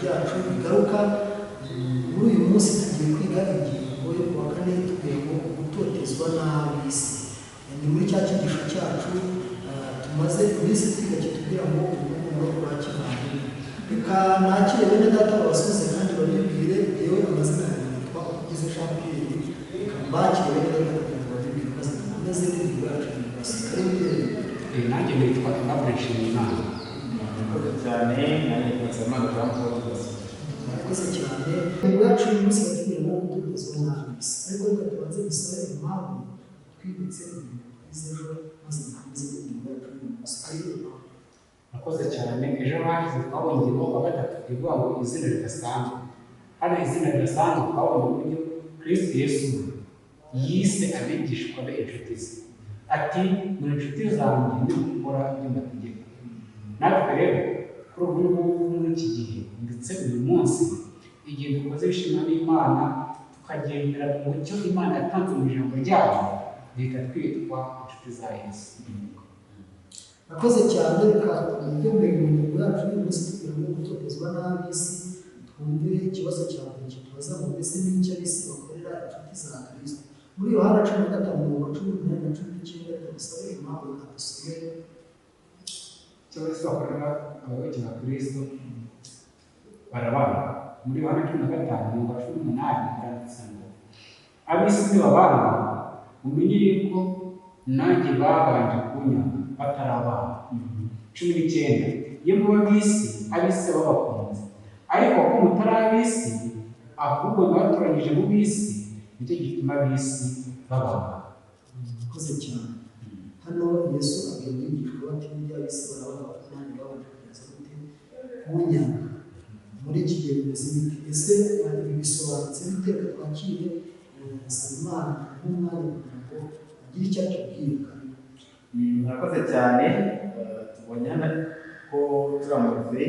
ryacu bigaruka. Muri uyu munsi tugiye kwiga ingingo yo kuwa kane tugiye gutotezwa n'ab'isi. Ni muri cya cyigisho cyacu tumaze iminsi twiga kitubwira ngo urukundo rwa kivandimwe. Reka nakire bene data babasubize kandi babibwire yewe amazina yanjye yitwa Ugize Jean Pierre. Reka mbakire bene data kugira ngo babibwire maze dukomeze n'ingingo yacu nanjye nitwa Aimable Nshimiyimana. Murakoze cyane, nanjye Nsabimana Jean Paul. Murakoze cyane. Ingingo yacu uyu munsi batubwira ngo gutotezwa n'ab'isi. Ariko reka tubanze dusabe impamvu twibutse iz'ejo maze dukomeze n'ingingo yacu uyu munsi. Murakoze cyane. Ejo hashize twabonye ingingo ya gatatu ivuga ngo izina ridasanzwe. Hano izina ridasanzwe twabonye uburyo Kristo Yesu yise abigishwa be inshuti ze. Ati muri inshuti zanjye ni gukora iby'amategeko. Natwe rero kuri ubu ngubu muri iki gihe ndetse uyu munsi igihe dukoze ishima n'Imana tukagendera mu mucyo Imana yatanze mu ijambo ryayo reka twitwa inshuti za Yesu. Murakoze cyane. Reka twumve mu ngingo yacu uyu munsi tugira ngo gutotezwa n'ab'isi. Twumve ikibazo cya mbere kitubaza ngo mbese ni iki ab'isi bakorera inshuti za Kristo. Muri Yohana 15:18-19 dusabe impamvu adusomere. Icyo bose bakorera abayoboke ba Kristo barabana. Muri Yohana 15:18 haranditse ngo ab'isi ntibabana mumenye yuko nanjye babanje kunyanga batarabana. 19 iyo muba ab'isi ab'isi babakunze, ariko ko mutari ab'isi ahubwo nabatoranyije mu b'isi nicyo gituma ab'isi babana. Murakoze cyane. Hano Yesu abwira abigishwa bati n'ibyo ab'isi barabana kandi babanje kugeza gute kunyanga. Muri iki gihe bimeze bite? Ese ibi bisobanutse bite? Reka twakire Nsabimana nk'umwanya kugira ngo agire icyo atubwira. Murakoze cyane. Tubonye hano ko turamutse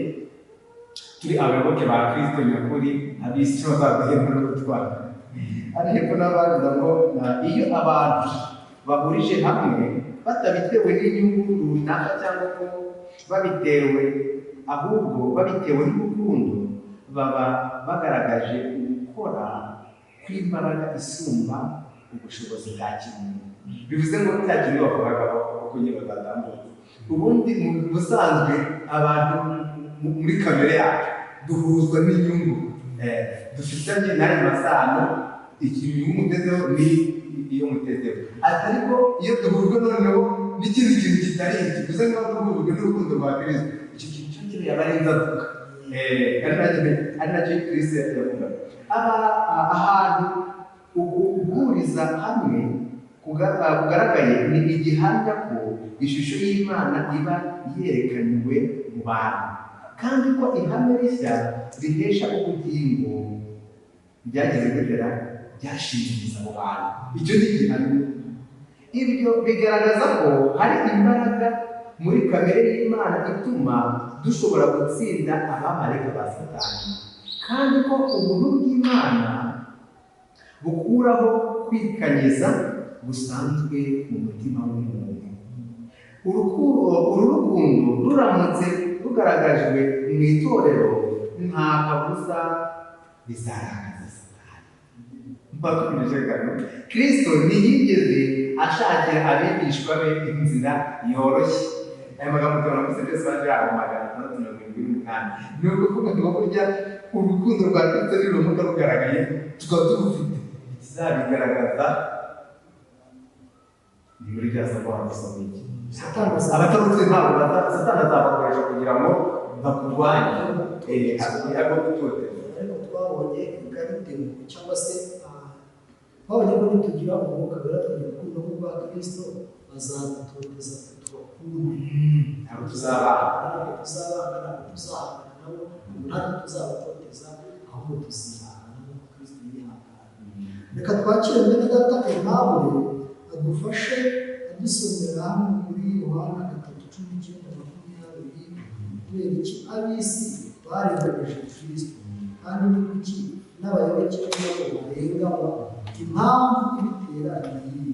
turi abayoboke ba Kristo nyakuri, ab'isi bazaduhemba no gutwara. Ariko n'abavuga ngo iyo abantu bahurije hamwe batabitewe n'inyungu runaka cyangwa ko babitewe ahubwo babitewe n'urukundo, baba bagaragaje gukora kw'imbaraga isumba ubushobozi bwa kimuntu. Bivuze ngo cya kintu bavugaga ko nyine batambuka. Ubundi mu busanzwe abantu muri kamere yacu duhuzwa n'inyungu dufitanye n'ayo masano. Ikintu umutezeho ni iyo mutezeho, ariko iyo duhujwe noneho n'ikindi kintu kitari iki, bivuze ngo duhujwe n'urukundo rwa Kristo, icyo kintu cyo kiri yaba ari inzaduka. Ari nacyo Kristo yavuga. Ahantu guhuriza hamwe kugaragaye ni igihamya ko ishusho y'Imana iba yerekaniwe mu bantu, kandi ko ihame rishya rihesha ubugingo byageze kugera byashimiriza abo bantu. Icyo ni igihamya. Ibyo bigaragaza ko hari imbaraga muri kamere y'Imana ituma dushobora gutsinda abamarayika ba Satani, kandi ko ubuntu bw'Imana bukuraho kwikanyiza gusanzwe mu mutima w'umuntu. Uru rukundo ruramutse rugaragajwe mu itorero nta kabuza bizaragaza Satani. Mbakomeje kano Kristo ntiyigeze ashakira abigishwa be inzira yoroshye. Aya magambo tubona muri Efeso 6:6-7. Ni ukuvuga ngo burya urukundo rwa Kristo ruramuka rugaragaye tukaba turufite, ikizabigaragaza ni muri bya Sawuli gusoma iki. Abatarutse ntabwo Satani azabakoresha kugira ngo bakurwanye agomba gutoteza. Ariko twabonye ubwabitewe cyangwa se twabonye ko nitugira umwuka wera tugira urukundo rwa Kristo bazadutoteza tubakunde. Ntabwo tuzabana nabo natwe tuzabatoteza ahubwo tuzihangana nk'uko Kristo yihangana. Reka twakire mbere data Aimable adufashe adusomera hamwe muri Yohana 3:19-20. Kubera iki ab'isi barenganije Kristo, kandi ni kuki n'abayoboke babo barenganywa? Impamvu ibitera iyi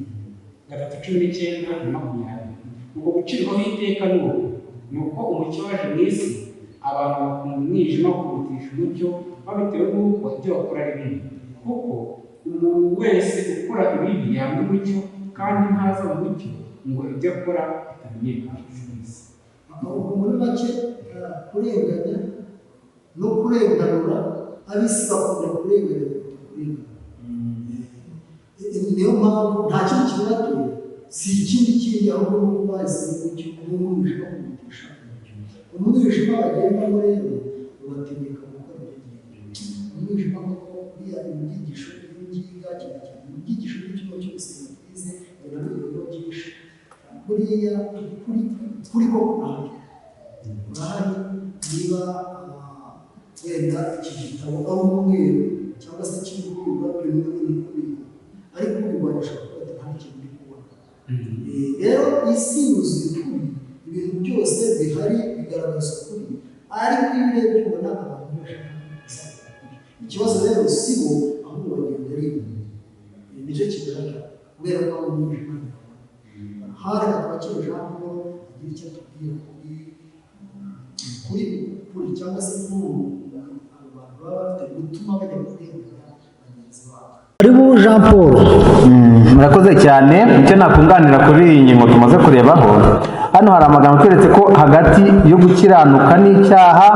3:19-20. Ubwo gucirwaho iteka ni uko umucyo waje mu isi abantu bakunda umwijima kurutisha umucyo babitewe n'uko ibyo bakora ari bibi, kuko umuntu wese ukora ibibi yanga umucyo kandi ntaza mu mucyo ngo ibyo akora bitamenyekana. ahubwo muri make kurenganya no kurenganura ab'isi bakunda kurenganura. Niyo mpamvu nta kintu kibateye, si ikindi kindi ahubwo ni uko bahisemo umucyo n'umwijima kurutisha umwijima bagendamo rero ubategeka gukora ibyo umwijima kuko buriya ibyigisho by'ingiga cyane cyane ibyigisho by'ikigo cyose twize birimo ibintu byinshi. Buriya kuri ko urahari niba wenda iki gitabo ari umweru cyangwa se cy'ubururu birimo n'ibindi, ariko ubibasha kuba nta kintu uri kubona. Rero isi yuzuye ukuri, ibintu byose bihari bigaragaza ukuri, ariko iyo urebye ubona abantu bashaka ikibazo rero si bo ahubwo bagenda ari nicyo kigaragara kubera ko ari umwijima. Hari abakiri ijambo agira icyo atubwiye kuri cyangwa se kuri abantu baba bafite gutuma bajya kurenganya bagenzi babo. Aribo Jean Paul. Murakoze cyane. Icyo nakunganira kuri iyi ngingo tumaze kurebaho, hano hari amagambo atweretse ko hagati yo gukiranuka n'icyaha,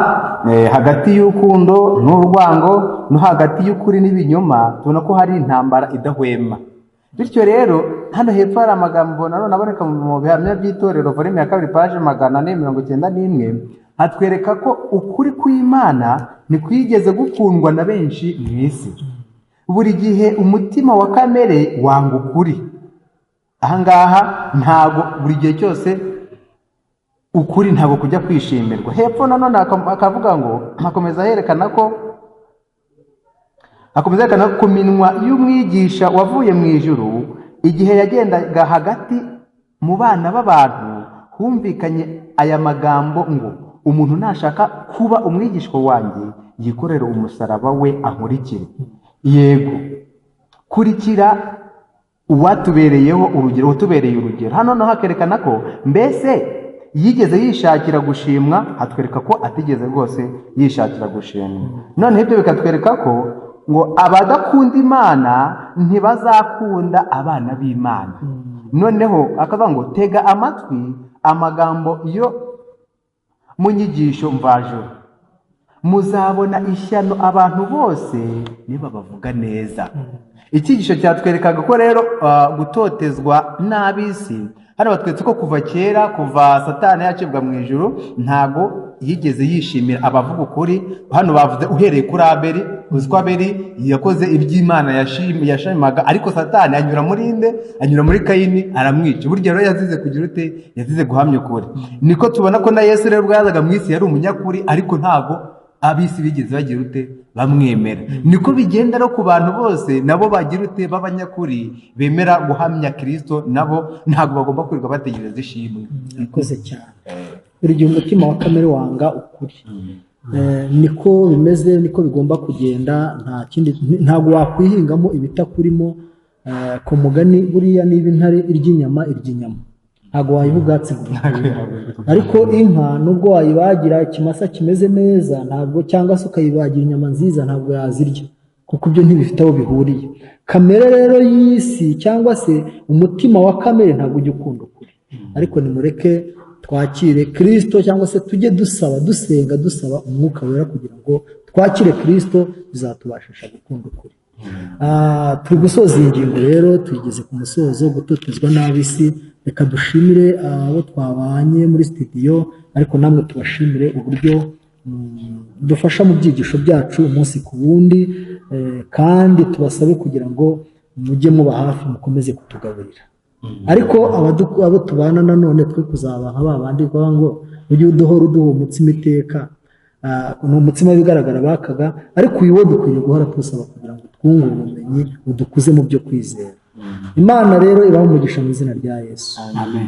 hagati y'urukundo n'urwango, no hagati y'ukuri n'ibinyoma, tubona ko hari intambara idahwema. Bityo rero hano hepfo hari amagambo nanone aboneka mu bihamya by'itorero volume ya 2 page 491, hatwereka ko ukuri kw'Imana ntikwigeze gukundwa na benshi mu isi. Buri gihe umutima wa kamere wanga ukuri. Ahangaha ntago buri gihe cyose ukuri ntago kujya kwishimirwa. Hepfo nanone akavuga ngo akomeza yerekana ko ku minwa y'umwigisha wavuye mu ijuru, igihe yagendaga hagati mu bana b'abantu, humvikanye aya magambo ngo umuntu nashaka kuba umwigishwa wanjye yikorera umusaraba we ankurikire. Yego, kurikira uwatubereyeho urugero, utubereye urugero. Hano no hakerekana ko mbese yigeze yishakira gushimwa, hatwereka ko atigeze rwose yishakira gushimwa. None ibyo bikatwereka ko ngo abadakunda Imana ntibazakunda abana b'Imana. Noneho akavuga ngo tega amatwi amagambo yo mu nyigisho mvajuru, muzabona ishyano abantu bose niba bavuga neza. Icyigisho cyatwerekaga ko rero gutotezwa n'ab'isi, hano batweretse ko kuva kera, kuva Satani yacibwa mu ijuru, ntago yigeze yishimira abavuga ukuri. Hano bavuze uhereye kuri Abeli, uzi ko Abeli yakoze iby'Imana yashimaga, ariko Satani anyura muri nde? Anyura muri Kayini aramwica. Burya rero yazize kugira ute? Yazize guhamya ukuri. Niko tubona ko na Yesu rero bwazaga mu isi yari umunyakuri, ariko ntago ab'isi bigeze bagira ute? Bamwemera. Niko bigenda no ku bantu bose nabo bagira ute? B'abanyakuri bemera guhamya Kristo, nabo ntago bagomba kwirirwa bategereza ishimwe. Yakoze cyane. Buri gihe umutima wa kamere wanga ukuri. Niko bimeze, niko bigomba kugenda, nta kindi, ntago wakwihingamo ibitakurimo. Ku mugani buriya niba intare iry'inyama ntago wayiha ubwatsi bwiza. Ariko inka nubwo wayibagira ikimasa kimeze neza, ntabwo, cyangwa se ukayibagira inyama nziza, ntabwo yazirya, kuko ibyo ntibifite aho bihuriye. Kamere rero y'isi cyangwa se umutima wa kamere ntabwo ujya ukunda ukuri. Ariko nimureke twakire Kristo, cyangwa se tujye dusenga dusaba umwuka wera kugira ngo twakire Kristo, bizatubashisha gukunda ukuri. Turi gusoza iyi ngingo rero, tuyigeze ku musozo, gutotezwa n'ab'isi. Reka dushimire abo twabanye muri studio, ariko namwe tubashimire uburyo dufasha mu byigisho byacu umunsi ku wundi, kandi tubasabe kugira ngo mujye muba hafi, mukomeze kutugaburira. Ariko abo tubana nanone twe kuzaba nka babandi kwa ngo ujye uduhora uduha umutsima iteka, ni umutsima bigaragara bakaga, ariko uyu wo dukwiye guhora tusaba kugira ngo twungure ubumenyi budukuze mu byo kwizera. Imana rero ibaho umugisha mu izina rya Yesu. Amen.